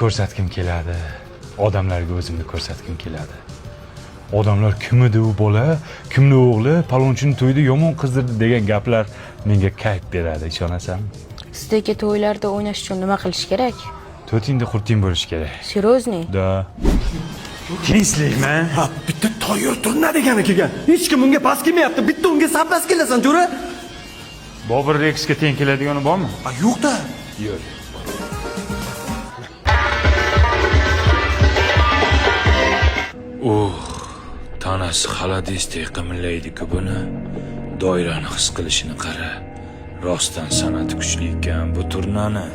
ko'rsatgim keladi. Odamlarga o'zimni ko'rsatgim keladi. Odamlar kim edi u bola, kimni o'g'li, palonchining to'yida yomon qizdirdi degan gaplar menga kayf beradi, ishonasanmi? Sizdagi to'ylarda o'ynash uchun nima qilish kerak? To'tingda qurting bo'lish kerak. Serozniy? Da. Tinchlikmi? Ha, bitta toyir turna degani kelgan. Hech kim unga pas kelmayapti. Bitta unga sablas kelasan, jo'ra. Bobur Rexga teng keladigani bormi? Ha, yo'q-da. Yo'q. Tanasi xaladesdek qimillaydi-ku buni. Doirani his qilishini qara. Rostdan san'ati kuchli ekan bu turnani.